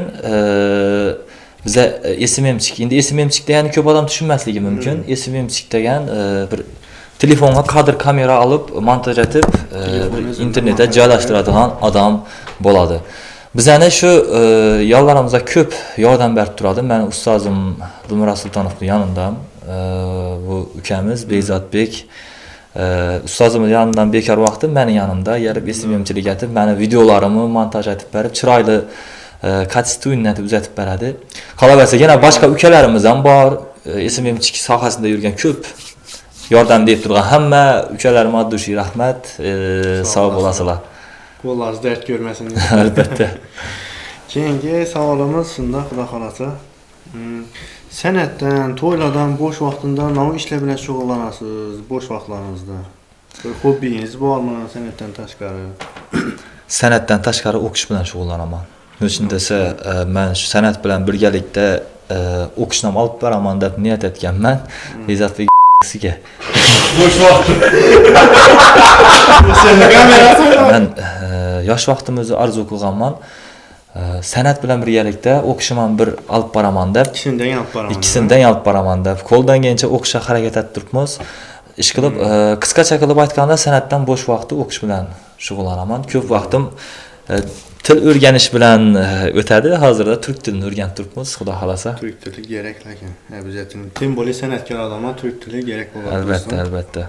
S2: biza SMMchik, endi SMMchik degani ko'p odam tushunmasligi mumkin. SMMchik degan bir telefonga kadr kamera olib, montaj etib, internetga joylashtiradigan odam bo'ladi. Bizani shu yo'llarimizga ko'p yordam berib turadi. Men ustozim Dilmurod Sultonovning yonimdam. Bu ukamiz Bezatbek ustozimiz yonidan bekor vaqti meni yonimda yarib SMMchilik etib, meni videolarimni montaj etib berib, chiroyli kachist o'yinlatib uzatib beradi. Qolaversa yana boshqa ukalarimiz ham bor. SMMchilik sohasida yurgan ko'p yordam berib turgan hamma ukalarimga addushi rahmat, sog' bo'lasizlar.
S1: Qo'llaringiz dard ko'rmasin.
S2: Albatta.
S1: Keyingi savolimiz shunda xudo xolasa. San'atdan, to'ylardan bo'sh vaqtinda nima ishlar bilan shug'ullanasiz? Bo'sh vaqtlaringizda. Bir hobbingiz bormi san'atdan tashqari?
S2: San'atdan tashqari o'qish bilan shug'ullanaman. Nechun desa, men shu san'at bilan birgalikda o'qishni olib boraman deb niyat etganman. Bezatligiga.
S4: Bo'sh vaqt.
S2: Men yosh vaqtimda orzu qilganman. San'at bilan birgalikda o'qishim ham bir olib boraman deb. Ikkisidan olib boraman deb. Qo'ldan kelgancha o'qishga harakat etib turibmiz. Ish qilib, qisqacha qilib aytganda san'atdan bo'sh vaqtda o'qish bilan shug'ullanaman. Ko'p vaqtim til o'rganish bilan o'tadi. Hozirda turk tilini o'rganib turibmiz, xudo xolasa.
S1: Turk tili kerak lekin. Обязательно. Tim bo'li san'atkor odamga turk tili kerak bo'ladi.
S2: Albatta, albatta.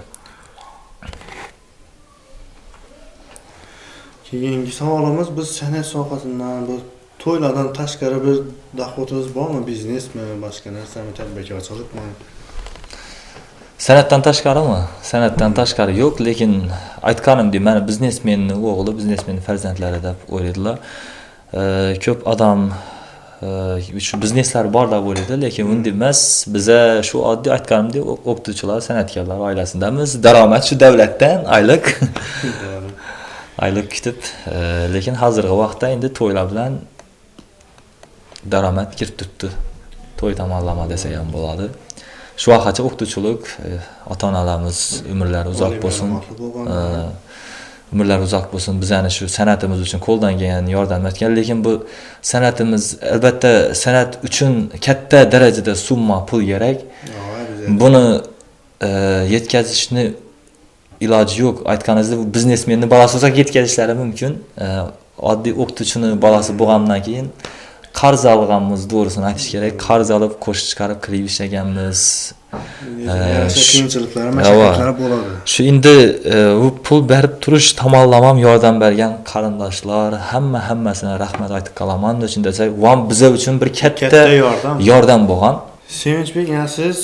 S1: Keyingi savolimiz biz san'at sohasidan, bu to'ylardan tashqari bir dohodingiz bormi? Biznesmi, boshqa narsami, tadbirkorchilikmi?
S2: San'atdan tashqarimi? San'atdan tashqari yo'q, lekin aytganimdek, meni biznesmenning o'g'li, biznesmenning farzandlari deb o'ylaydilar. Ko'p odam shu bizneslar bor deb o'ylaydi, lekin unday emas. Biza shu oddiy aytganimdek, o'qituvchilar, san'atkorlar oilasidamiz. Daromad shu davlatdan oylik. Oylik kutib, lekin hozirgi vaqtda endi to'ylar bilan daromad kirib turibdi. To'y tomonlama desak ham bo'ladi. Shu vaqtgacha o'qituvchilik, ota-onalarimiz umrlari uzoq bo'lsin. Umrlari uzoq bo'lsin. Bizani shu san'atimiz uchun qo'ldan kelgan yordam etgan, lekin bu san'atimiz albatta san'at uchun katta darajada summa pul kerak. Buni yetkazishni iloji yo'q. Aytganingizdek, biznesmenning bolasi olsa yetkazishlari mumkin. Oddiy o'qituvchining bolasi bo'lgandan keyin qarz olganmiz, to'g'risini aytish kerak. Qarz olib qo'shiq chiqarib klip ishlaganmiz.
S1: Qiyinchiliklar, mashaqqatlar bo'ladi.
S2: Shu endi u pul berib turish tomonlamam yordam bergan qarindoshlar, hammasine rahmat aytib qolaman. Uchun desak, bu ham biza uchun bir katta yordam bo'lgan.
S1: Sevinchbek, siz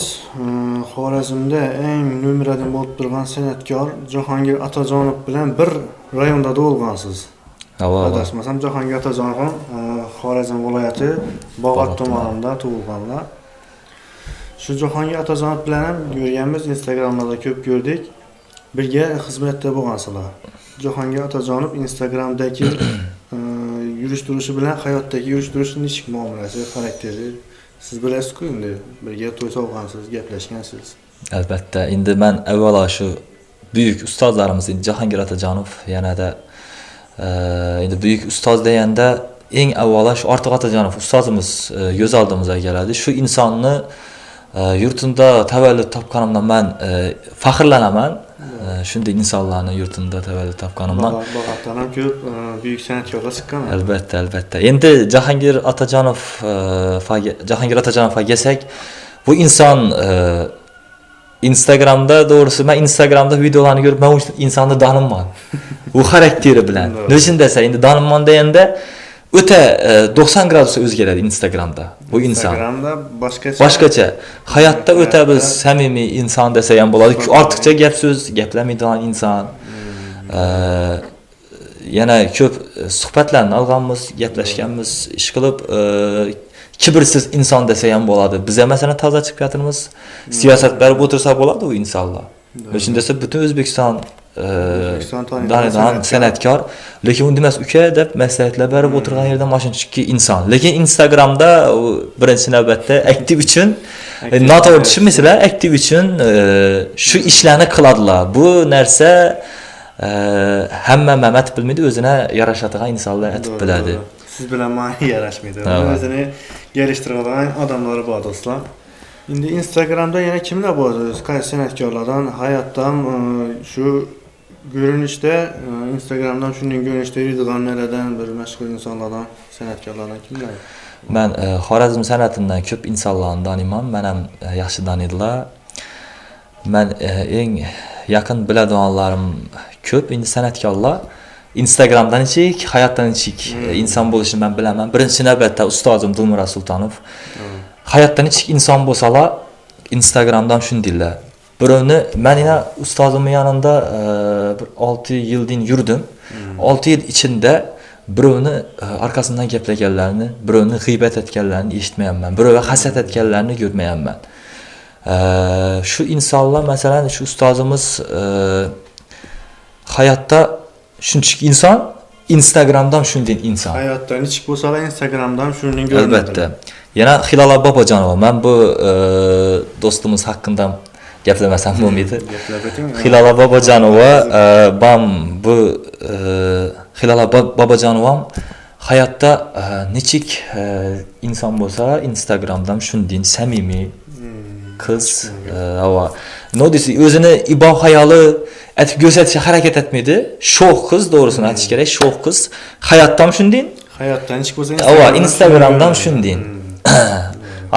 S1: Xorazmda eng numeradan bo'lib turgan san'atkor Jahongir Otajonov bilan bir rayonda tug'ilgansiz. Adashmasam Jahongir Otajonov ham Xorazm viloyati Bog'ot tumanida tug'ilganlar. Shu Jahongir Otajonov bilan ham ko'rganmiz, Instagramda ko'p ko'rdik. Birga xizmatda bo'lgansizlar. Jahongir Otajonov Instagramdagi yurish-turishi bilan hayotdagi yurish-turishning nechik muomalasi, xarakteri siz bilasiz-ku, endi birga to'y solgansiz, gaplashgansiz.
S2: Albatta, endi men avvalo shu buyuk ustozlarimiz, Jahongir Otajonov yanada endi buyuk ustoz deganda eng avvalo shu Ortiq Otajonov ustozimiz ko'z oldimizga keladi. Shu insonni yurtimda tavallud topganimdan men faxrlanaman. Shunday insonlarni yurtimda tavallud topganimdan.
S1: Bog'otdan ham ko'p buyuk san'atkorlar chiqqan.
S2: Albatta. Endi Jahongir Otajonovga kelsak, bu inson Instagramda, doğrusu men Instagramda videolarni ko'rib, men u insonni taniyman. U xarakteri bilan. Nechun desa, endi taniyman deganda o'ta 90 gradus o'zgaradi Instagramda bu inson.
S1: Instagramda
S2: boshqacha. Hayotda o'ta biz samimiy inson desa ham bo'ladi. Ortiqcha gap so'z gaplamaydigan inson. Yana ko'p suhbatlarni olganmiz, gaplashganmiz, ish qilib kibrsiz inson desa ham bo'ladi. Biz masalan toza chiqib yotimiz, siyosat berib o'tirsa bo'ladi u insonlar. O'shin desa butun O'zbekiston tanigan san'atkor, lekin unda emas uka deb maslahatlar berib o'tirgan yerda mashinchiki inson. Lekin Instagramda birinchi navbatda aktiv uchun, noto'g'ri tushunmaysizlar, aktiv uchun shu ishlarni qiladilar. Bu narsa hamma Mamat bilmaydi, o'zina yarashadigan insonlar aytib biladi.
S1: Siz bilan menga yarashmaydi. O'zini geliştiradigan odamlar bor do'stlar. Endi Instagramda yana kimlar bor? Qaysi san'atkorlardan, hayotdan shu görünüşdə Instagramdan shunday görünüşdə yuradiganlardan bir mashhur insonlardan, san'atkorlardan kimlar?
S2: Men Xorazm san'atidan ko'p insonlarni taniyman, men ham yaxshi taniydilar. Men eng yaqin biladiganlarim ko'p, endi san'atkorlar Instagramdan ichik, hayotdan ichik inson bo'lishini men bilaman. Birinchi navbatda ustozim Dilmurod Sultonov. Hayotdan ichik inson bo'lsalar, Instagramdan shundaylar. Birovni men yana ustozimning yonida 6 yildan yurdim. 6 yil ichida birovni arkasidan gaplaganlarni, birovni g'iybat etganlarni eshitmayapman. Birovga hasad etganlarni ko'rmayapman. Shu insonlar masalan shu ustozimiz hayotda shunchaki inson, Instagramdan shunday inson.
S1: Hayotdan ichik bo'lsalar Instagramdan shunday ko'rinadi.
S2: Albatta. Yana Hilala Bobojonova, men bu do'stimiz haqida gaplamasam bo'lmaydi. Hilala Bobojonova, bu Hilala Bobojonova ham hayotda nechik inson bo'lsa, Instagramdan shunday samimiy qiz, nodisi o'zini iboh hayoli aytib ko'rsatishga harakat etmaydi. Sho'x qiz, to'g'risini aytish kerak, sho'x qiz. Hayotdan shunday.
S1: Hayotdan ichik bo'lsa
S2: Instagramdan shunday.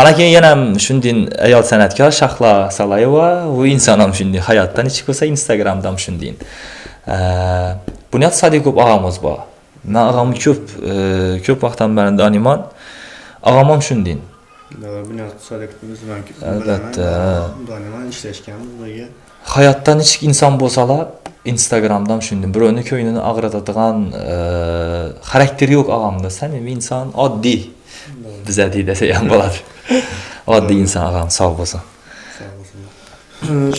S2: Ana keyin yana shunday ayol san'atkor Shahlo Salayeva, u inson ham shunday. Hayotdan ichik bo'lsa Instagramdan shunday. Bunyod Sadiqov og'amiz bor. Men og'amni ko'p vaqtdan beri taniyman. Og'am ham shunday.
S1: Bunyod Sadiqovimiz bilan
S2: albatta
S1: taniyman, ishlashganmiz birga.
S2: Hayotdan ichik inson bo'lsalar, Instagramdan shunday. Birovni ko'nglini og'ritadigan xarakteri yo'q og'amda. Samimiy inson, oddiy. Biza desa ham bo'ladi. Oddiy inson og'am, sog' bo'lsin.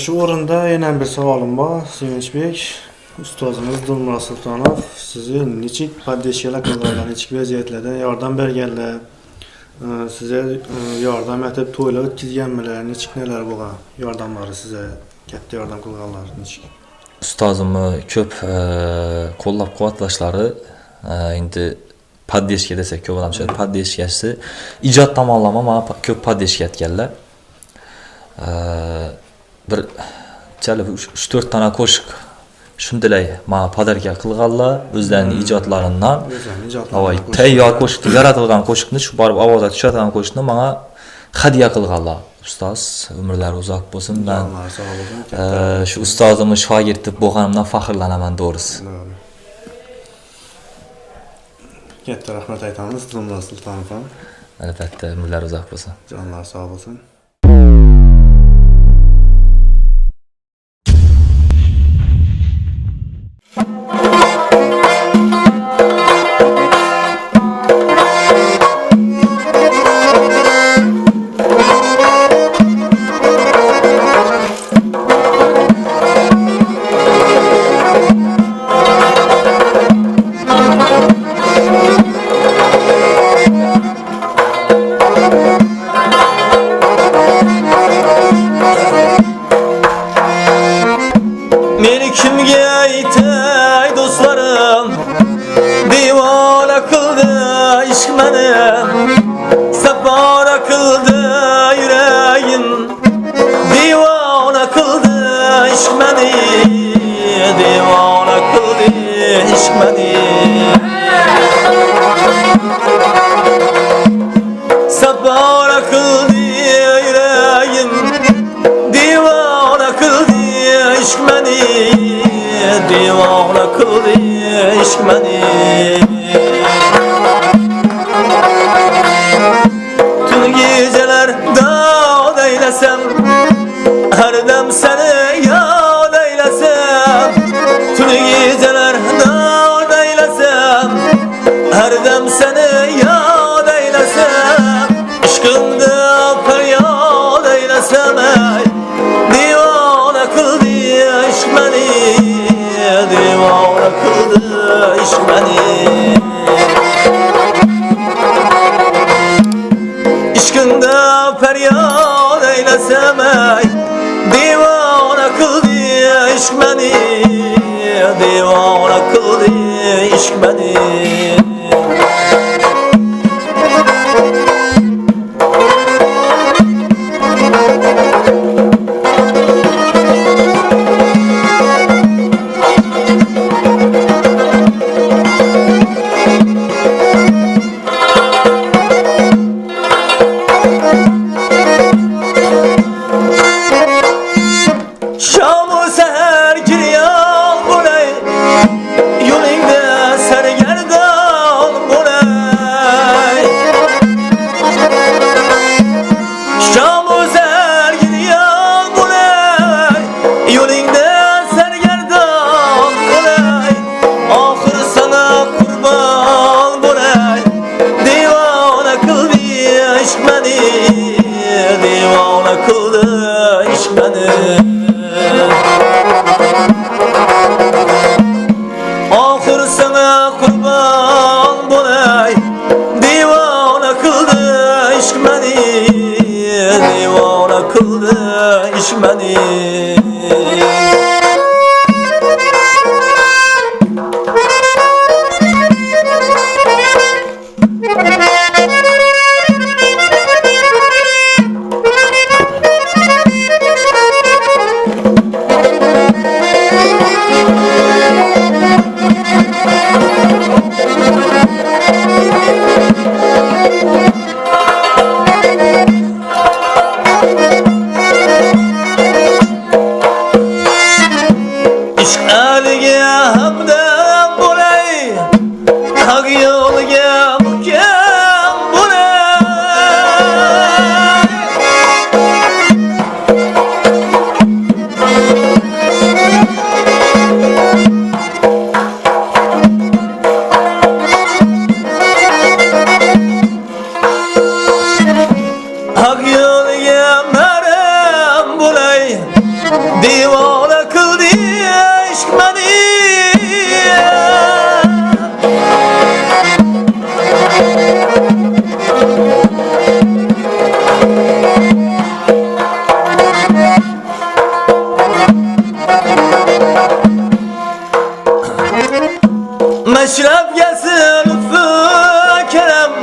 S1: Shu o'rinda yana bir savolim bor, Sevinchbek. Ustozimiz Dilmurod Sultonov sizni nechik poddeshkalar qilganlar, nechik vaziyatlarda yordam berganlar, sizga yordam etib to'ylar o'tkazganmilar, nechik nelar bo'lgan yordamlari sizga katta yordam qilganlar nechik?
S2: Ustozimni ko'p qo'llab-quvvatlashlari endi poddeshka desak ko'p odam tushadi. Poddeshkasi ijod tomonlama menga ko'p poddeshka etganlar. Bir chala 3-4 tona qo'shiq Shunday ma podarka qilganlar o'zlarining ijodlaridan.
S1: O'zlarining ijodlaridan
S2: Avoy
S1: qo'shiq.
S2: tayyor qo'shiqni yaratilgan qo'shiqni shu borib ovozga tushadigan qo'shiqni menga hadya qilganlar. Ustoz umrlari uzoq bo'lsin. Men
S1: Jonlar sog' bo'lsin.
S2: shu ustozimni shogird deb bo'lganimdan faxrlanaman to'g'risi.
S1: Katta rahmat aytamiz Zulmullo Sultonov ham.
S2: Albatta umrlari uzoq bo'lsin.
S1: Jonlar sog' bo'lsin.
S3: Meni kimga aytay do'stlarim, devona qildi ishq meni, safora qildi yuragim, devona qildi ishq meni, devona qildi ishq meni. Safora qildi yuragim, devona qildi ishq meni, devona qildi ishq meni. Tun geceler dağ eylasam, her dem seni yad eylasam. Tun geceler dağ eylasam, her dem seni yad eylasam. Aşkında feryat eylasam ey, divana kıldı ishq meni, divana kıldı ishq meni. İşkında feryat eylasam ey, divana kıldı ishq meni, divana kıldı ishq meni. Şam-ı seher giryan bulay, yolingda sergerdan bulay. Şam-ı seher giryan bulay, yolingda sergerdan bulay. Ahir sana kurban bulay, divana kıldı ishq meni, divana kıldı ishq meni. Ahir sana kurban bulay, divana kıldı ishq meni, divana kıldı ishq meni. İşq aliga hamdam bo'lay, haq yo'liga muhkam bo'lay. Haq yo'liga maram bo'lay, divona qildi ishq meni. Meşrep gelsin lütfü kerem,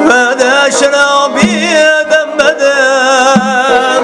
S3: ve de şerabi demeden.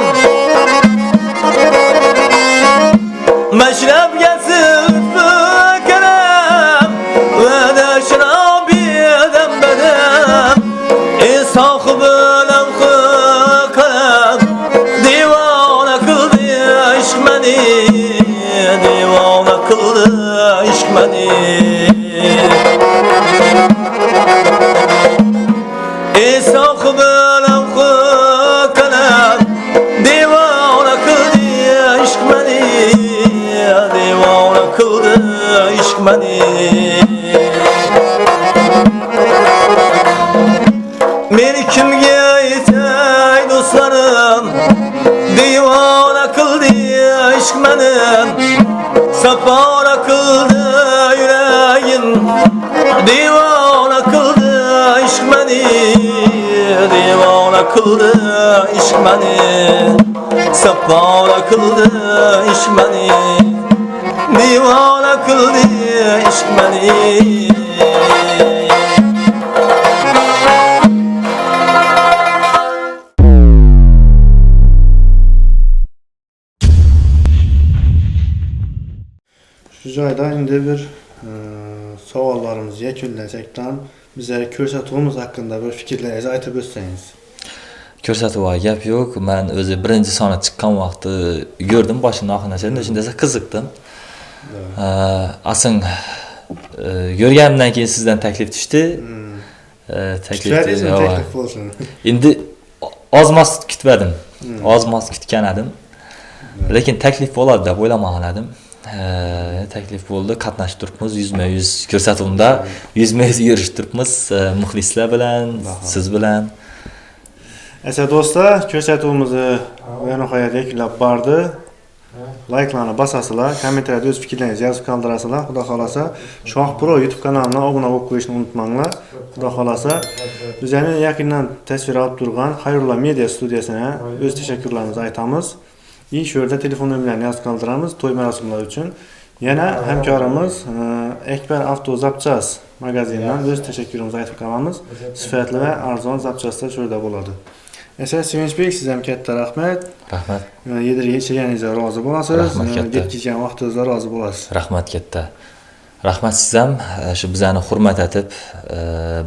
S3: ishq menin sapora kıldı yüreğin divana kıldı ishq meni divana kıldı ishq meni sapora kıldı ishq meni divana kıldı ishq meni
S1: Şu joyda indi bir savollarimizni yakunlasekdan bizlarga ko'rsatuvimiz haqida bir fikrlaringizni aytib o'tsangiz.
S2: Ko'rsatuv gap yo'q. Men o'zi birinchi soni chiqqan vaqtda ko'rdim boshini oxirigacha. Shunda qiziqdim. Asing ko'rganimdan keyin sizdan taklif tushdi.
S1: Taklif bo'lsin.
S2: Endi ozmas kutmadim. Ozmas kutgan edim. Lekin taklif bo'ladi deb o'ylamagan edim. Taklif bo'ldi, qatnashib turibmiz 100% ko'rsatuvda 100% yurishib turibmiz muxlislar bilan, siz bilan.
S1: Esa do'stlar, ko'rsatuvimizni nihoyat yakunlab bordi. Like'larni bosasizlar, kommentariyada o'z fikrlaringizni yozib qoldirasizlar. Xudo xolasa, Shoh Pro YouTube kanaliga obuna bo'lib qo'yishni unutmanglar. Xudo xolasa, bizani yaqindan tasvir olib turgan Xayrullo Media studiyasiga o'z tashakkurlarimizni aytamiz. Shu yerda telefon nomerlarini yozib qoldiramiz to'y marosimlari uchun. Yana hamkorimiz Ekber Avto Zapchas magazinidan o'z tashakkurimizni aytib qolamiz. Sifatli va arzon zapchaslar shu yerda bo'ladi. Esa Sevinchbek, siz ham katta rahmat.
S2: Rahmat.
S1: Yedirganingizga rozi bo'lasiz. Yetkazgan vaqtingizga rozi bo'lasiz.
S2: Rahmat katta. Rahmat siz ham shu bizani hurmat etib,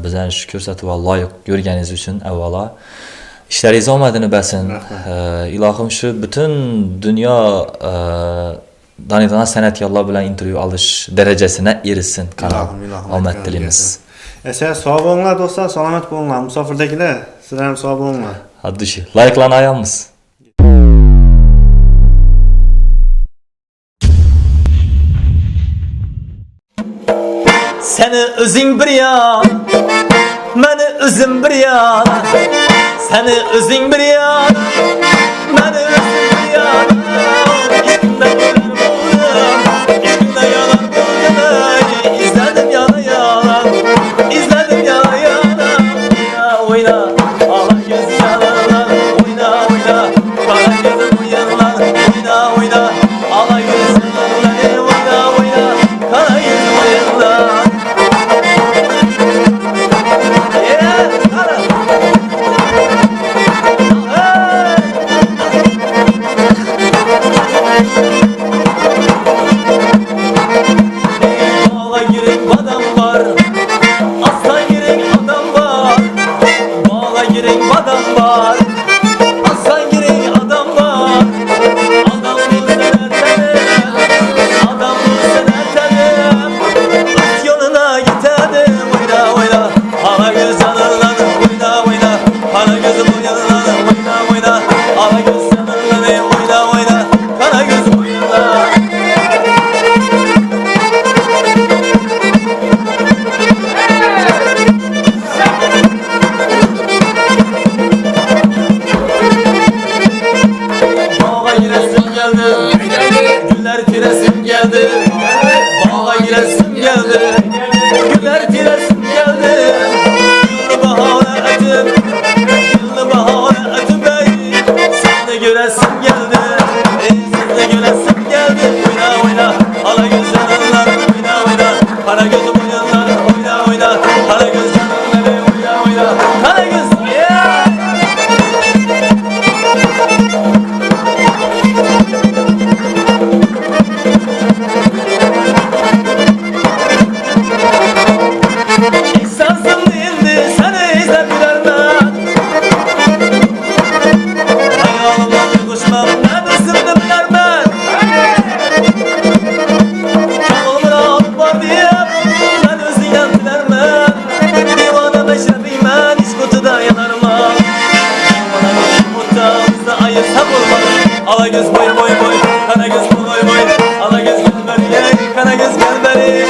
S2: bizani shu ko'rsatuvga loyiq ko'rganingiz uchun avvalo ishlaringiz omadini bersin. Ilohim shu butun dunyo taniydigan san'atkorlar bilan intervyu olish darajasini erishsin. Omad tilaymiz.
S1: Esa sog' bo'linglar do'stlar, salomat bo'linglar. Musofirdagilar, sizlar ham sog' bo'linglar.
S2: Haddishi. Like'larni ayamiz.
S3: Seni özün bir yan, meni özüm bir yan. Seni özün bir yan, meni özüm bir yan. İşkinde yalan buldum, işkinde yalan buldum. İzledim yana yana, izledim yana yana. Oyna, ağla göz yanarlar. Oyna, oyna, bana gözüm uyanlar. Oyna, oyna, ağla göz yanarlar. Oyna, oyna, kara gözüm uyanlar. Bağla giren adam var, aslan giren adam var. Bağla giren adam var, aslan giren adam var. Adam bu sene tenim, adam bu sene tenim. At yoluna gitedim, oyna oyna. Hala göz yanarlar, oyna oyna. Hala gözüm uyanlar, oyna oyna. Hala göz yanarlar, oyna oyna. Hala gözüm uyanlar. Bağa giresim geldi, güller tiresim geldi. Bağa giresim geldi, güller tiresim geldi. Yıllı bahane etim, yıllı bahane etim bey. Seni göresim geldi, seni göresim geldi. Oyna oyna, hala göz yanarlar, oyna oyna. Hala gözüm uyanlar, oyna oyna. Hala göz yanarlar, oyna oyna. Hala göz, yeah! İhsansım değildi, seni izlep gidermen. Hayalımda bir kuşmam, neredesin de bilermen. Çalımın ağım var diye, ben özünden dilermen. Divana meşrebiymen, iş kutuda yanarman. Bana bir mutlağımızda ayırsam olmaz. Ala göz boy boy boy, kana göz boy boy. Ala göz gel beri, kana göz gel beri.